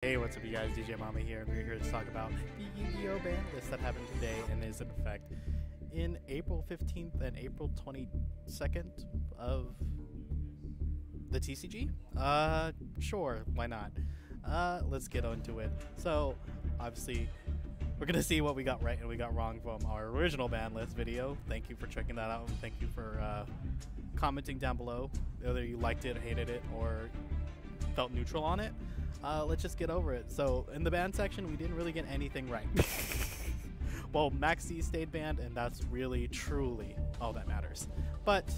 Hey, what's up, you guys? DJMama here, and we're here to talk about the Yu-Gi-Oh! Ban list that happened today and is in effect in April 15th and April 22nd of the TCG? Sure, why not? Let's get into it. So, obviously, we're gonna see what we got right and we got wrong from our original ban list video. Thank you for checking that out, and thank you for commenting down below, whether you liked it, hated it, or felt neutral on it. Let's just get over it. So in the band section, we didn't really get anything right. Well, Max Z stayed banned, and that's really, truly all that matters. But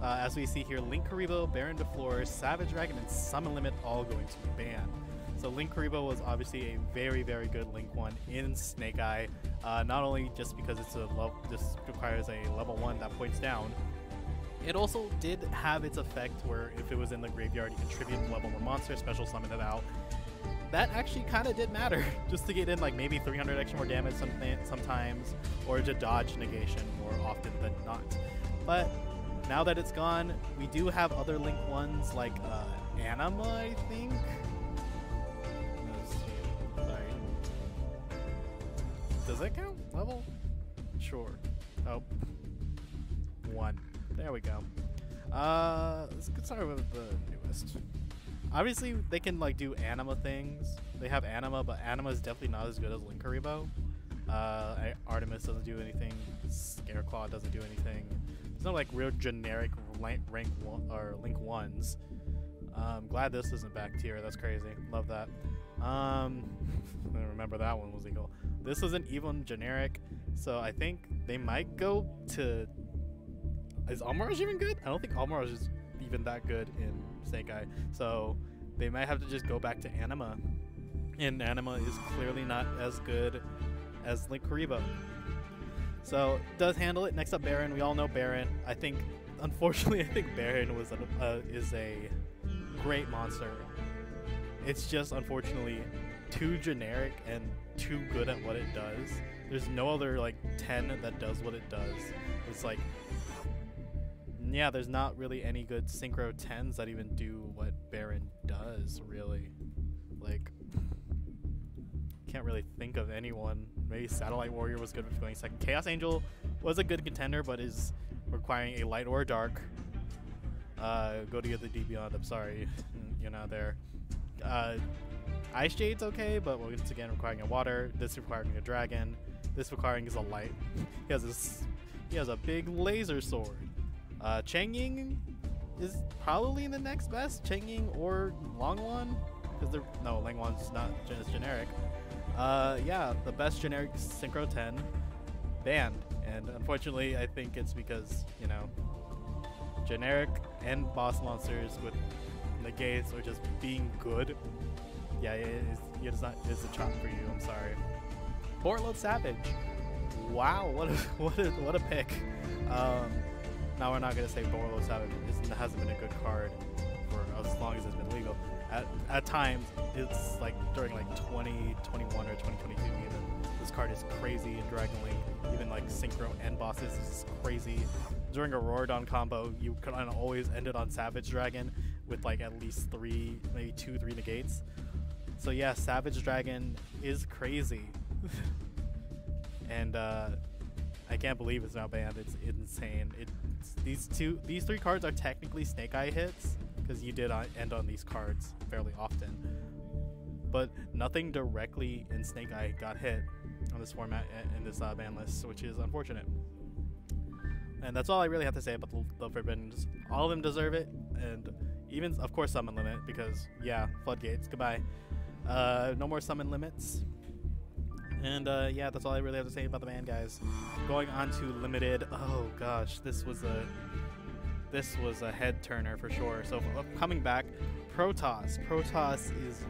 as we see here, Link Karibo, Baron DeFleur, Savage Dragon, and Summon Limit all going to be banned. So Link Karibo was obviously a very, very good Link 1 in Snake Eye. Not only just because it's this requires a level 1 that points down, it also did have its effect where if it was in the graveyard, you contribute to level 1 monster, special summon it out. That actually kind of did matter, just to get in like maybe 300 extra more damage sometimes, or to dodge negation more often than not. But now that it's gone, we do have other Link 1s like Anima, I think? Let's see. Sorry. Does that count? Level? Sure. Oh. 1. There we go. Let's get started with the newest. Obviously, they can like do anima things. They have anima, but anima is definitely not as good as Link Karibo. Artemis doesn't do anything. Scareclaw doesn't do anything. There's no like real generic rank one, or Link 1s. I'm glad this isn't back tier. That's crazy. Love that. I remember that one was legal. This isn't even generic, so I think they might go to. Is Almirage even good? I don't think Almirage is even that good in Snake Eye. So they might have to just go back to Anima. And Anima is clearly not as good as Link Karibo. So does handle it. Next up, Baron. We all know Baron. I think, unfortunately, Baron was is a great monster. It's just unfortunately too generic and too good at what it does. There's no other like 10 that does what it does. It's like, yeah, there's not really any good Synchro 10s that even do what Baron does, really. Like, can't really think of anyone. Maybe Satellite Warrior was good with going second. Chaos Angel was a good contender, but is requiring a light or a dark. Go to get the D Beyond, I'm sorry. You're not there. Ice Jade's okay, but once again requiring a water. This requiring a dragon. This requiring is a light. He has a big laser sword. Cheng Ying is probably the next best. Cheng Ying or Langwan, because they're no, Langwan's not as generic. Yeah, the best generic Synchro 10 banned, and unfortunately, I think it's because generic and boss monsters with negates or just being good. Yeah, it's a chop for you. I'm sorry. Bortload Savage. Wow, what a pick. Now we're not gonna say Bortload Savage. It hasn't been a good card for as long as it's been legal. At times, it's like during like 2021 or 2022 even. This card is crazy in Dragon Link. Even like Synchro and bosses, this is crazy. During a Rorodon combo, you could always end it on Savage Dragon with like at least 3, maybe 2-3 negates. So yeah, Savage Dragon is crazy. And I can't believe it's now banned. It's insane. These 3 cards are technically Snake Eye hits because you did end on these cards fairly often, but nothing directly in Snake Eye got hit on this format in this ban list, which is unfortunate. And that's all I really have to say about the Forbiddens. All of them deserve it, and even of course Summon Limit, because yeah, Floodgates. Goodbye. No more Summon Limits. And yeah, that's all I really have to say about the ban, guys. Going on to limited. Oh gosh, this was a head turner for sure. So coming back, Protoss. Protoss is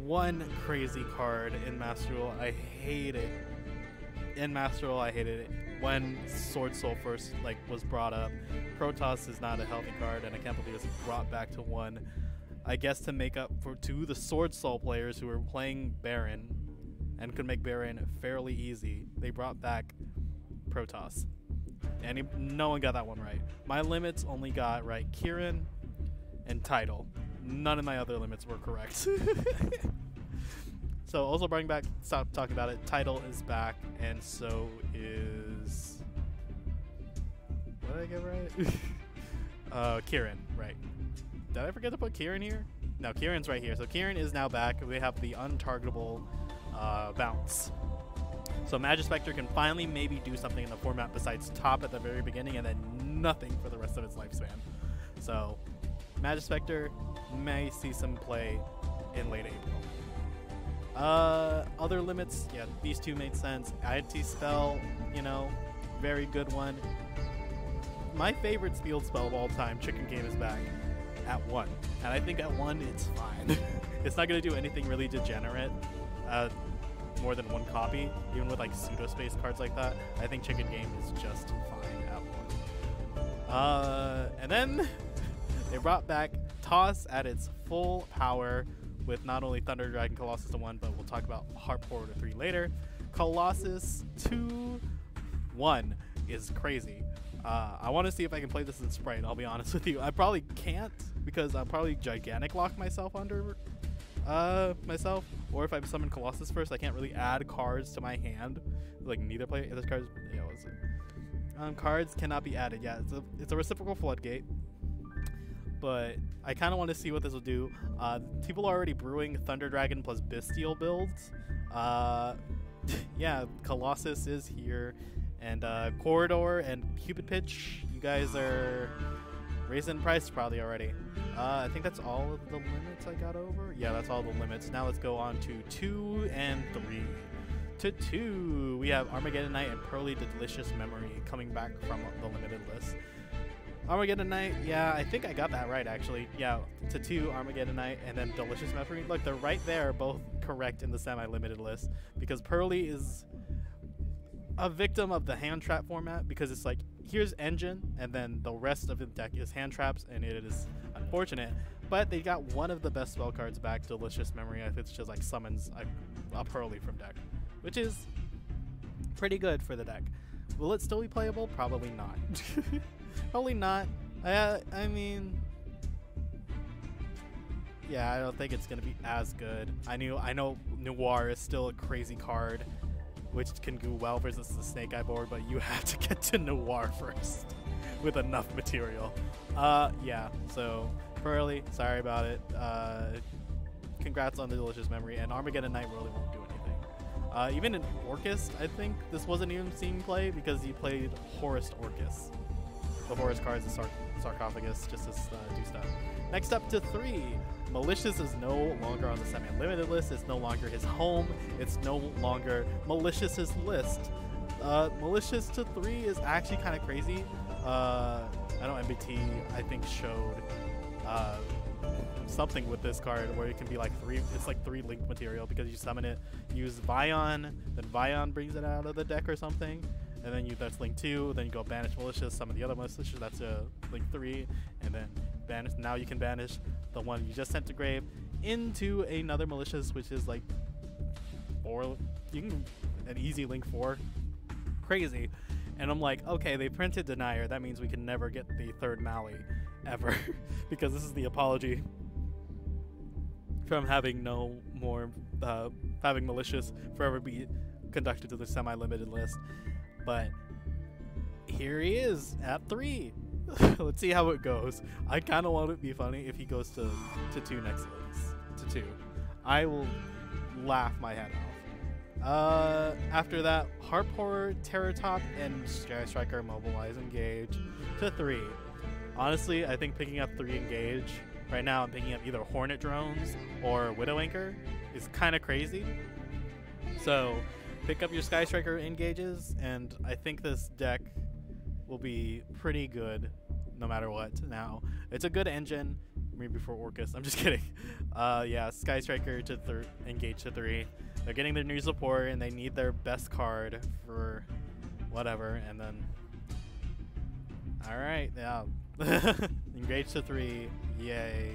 one crazy card in Master Duel. I hate it. In Master Duel, I hated it. When Sword Soul first was brought up, Protoss is not a healthy card, and I can't believe it's brought back to 1. I guess to make up to the Sword Soul players who were playing Baron and could make Baron fairly easy, they brought back Protoss. And no one got that one right. My limits only got right Kieran and Tidal. none of my other limits were correct. So also bringing back, stop talking about it, Title is back, and so is, what did I get right? Kieran, right. Did I forget to put Kieran here? No, Kieran's right here. So Kieran is now back. We have the untargetable bounce. So Magispector can finally maybe do something in the format besides top at the very beginning and then nothing for the rest of its lifespan. So Magispector may see some play in late April. Other limits, yeah, these two made sense. IT spell, you know, very good one. My favorite field spell of all time, Chicken Game, is back at 1. And I think at 1 it's fine. It's not going to do anything really degenerate. More than one copy, even with like pseudo space cards like that. I think Chicken Game is just fine at 1. And then they brought back Toss at its full power with not only Thunder Dragon Colossus to 1, but we'll talk about Harp Horror to 3 later. Colossus 2-1 is crazy. I want to see if I can play this in Sprite, I'll be honest with you. I probably can't because I'll probably Gigantic Lock myself under myself, or if I summon Colossus first, I can't really add cards to my hand. Like neither player, this card's, yeah, what was it? Cards cannot be added. Yeah, it's a reciprocal floodgate, but I kind of want to see what this will do. People are already brewing Thunder Dragon plus Bestial builds. Yeah, Colossus is here, and Corridor and Cupid Pitch. You guys are raising price probably already. I think that's all of the limits I got over. Yeah, that's all the limits. Now let's go on to 2 and 3. To 2, we have Armageddon Knight and Pearly the Delicious Memory coming back from the limited list. Armageddon Knight, yeah, I think I got that right actually. Yeah, to 2, Armageddon Knight, and then Delicious Memory. Look, they're right there, both correct in the semi-limited list, because Pearly is a victim of the hand trap format, because it's like, here's Engine, and then the rest of the deck is hand traps, and it is unfortunate. But they got one of the best spell cards back, Delicious Memory. If it's just like summons a Pearly from deck, which is pretty good for the deck. Will it still be playable? Probably not. Probably not. I mean, yeah, I don't think it's gonna be as good. I know Noir is still a crazy card, which can go well versus the Snake Eye board, but you have to get to Noir first with enough material. Yeah, so Pearly, sorry about it. Congrats on the Delicious Memory, and Armageddon Knight really won't do anything. Even in Orcus, I think this wasn't even seen play because he played Horus Orcus. The Horus card is a sarcophagus, just to do stuff. Next up to 3. Malicious is no longer on the semi-limited list. It's no longer his home. It's no longer Malicious's list. Malicious to 3 is actually kind of crazy. I know MBT, I think, showed something with this card where it can be like 3, it's like 3 link material, because you summon it, use Vion, then Vion brings it out of the deck or something, and then that's link 2, then you go banish Malicious, summon the other Malicious, that's link 3, and then banish. Now you can banish the one you just sent to grave into another Malicious, which is like 4, you can, an easy link 4. Crazy. And I'm like, okay, they printed Denier, that means we can never get the 3rd Mali ever, because this is the apology from having no more, having Malicious forever be conducted to the semi-limited list. But here he is at 3. Let's see how it goes. I kind of want it to be funny if he goes to 2 next list. To 2. I will laugh my head off. After that, Harp Horror, Terror Top, and Sky Striker Mobilize Engage to 3. Honestly, I think picking up 3 Engage right now, I'm picking up either Hornet Drones or Widow Anchor is kind of crazy. So pick up your Sky Striker Engages, and I think this deck will be pretty good no matter what. Now, it's a good engine, maybe for Orcus. I'm just kidding. Yeah, Sky Striker to Engage to 3. They're getting their new support, and they need their best card for whatever, and then... Alright, yeah. Engage to 3. Yay.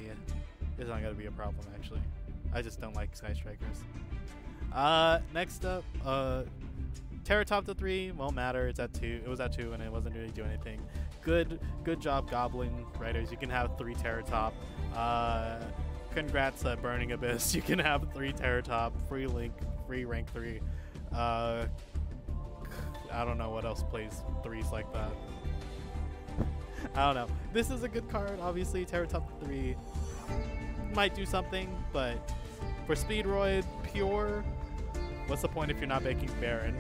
It's not going to be a problem, actually. I just don't like Sky Strikers. Next up, Terror Top to 3 won't matter. It's at 2. It was at 2 and it wasn't really doing anything. Good job, Goblin Riders. You can have 3 Terror Top. congrats at Burning Abyss. You can have 3 Terratop, free Link, free rank 3. I don't know what else plays 3s like that. I don't know. This is a good card, obviously. Terratop 3 might do something, but for Speedroid, pure, what's the point if you're not making Baron?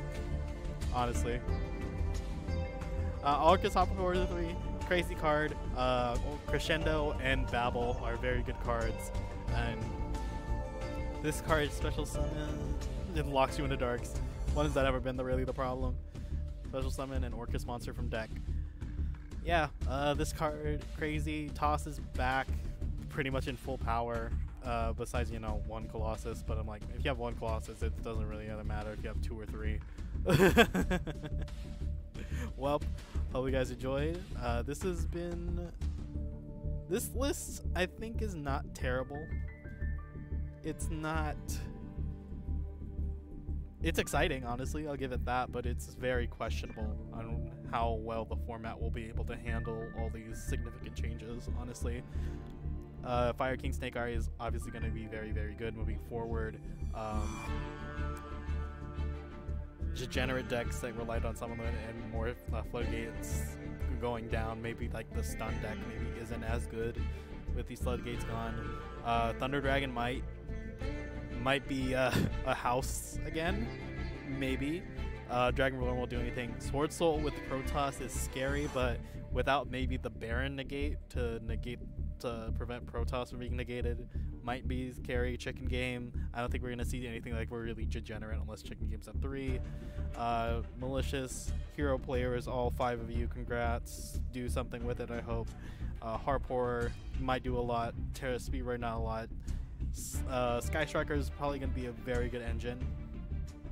Honestly. Orcus Hopper 3, crazy card. Crescendo and Babel are very good cards. And this card, Special Summon, it locks you into darks. When has that ever been really the problem? Special Summon and Orcus Monster from deck. Yeah, this card, crazy, tosses back pretty much in full power. Besides, you know, 1 Colossus, but I'm like, if you have 1 Colossus, it doesn't really matter if you have 2 or 3. Well, hope you guys enjoyed. This has been... This list, I think, is not terrible. It's not... It's exciting, honestly, I'll give it that, but it's very questionable on how well the format will be able to handle all these significant changes, honestly. Fire King Snake Eye is obviously going to be very, very good moving forward. Degenerate decks that relied on some of it and more floodgates going down. Maybe like the stun deck maybe isn't as good with these floodgates gone. Thunder Dragon might be a house again, maybe. Dragon Ruler won't do anything. Sword Soul with Protoss is scary, but without maybe the Baron negate to prevent Protoss from being negated, might be scary. Chicken Game, I don't think we're gonna see anything like we're really degenerate unless Chicken Game's at 3. Malicious hero players, all 5 of you, congrats. Do something with it, I hope. Harp Horror might do a lot. Terra Speedroid, not a lot. Sky Striker is probably going to be a very good engine.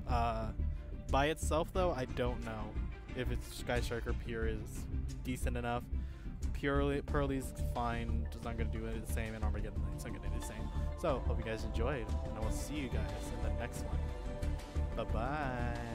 By itself, though, I don't know if it's Sky Striker Pure is decent enough. Pearly's fine, just not going to do it the same, and Armageddon Knight's not going to do the same. So, hope you guys enjoyed, and I will see you guys in the next one. Bye-bye.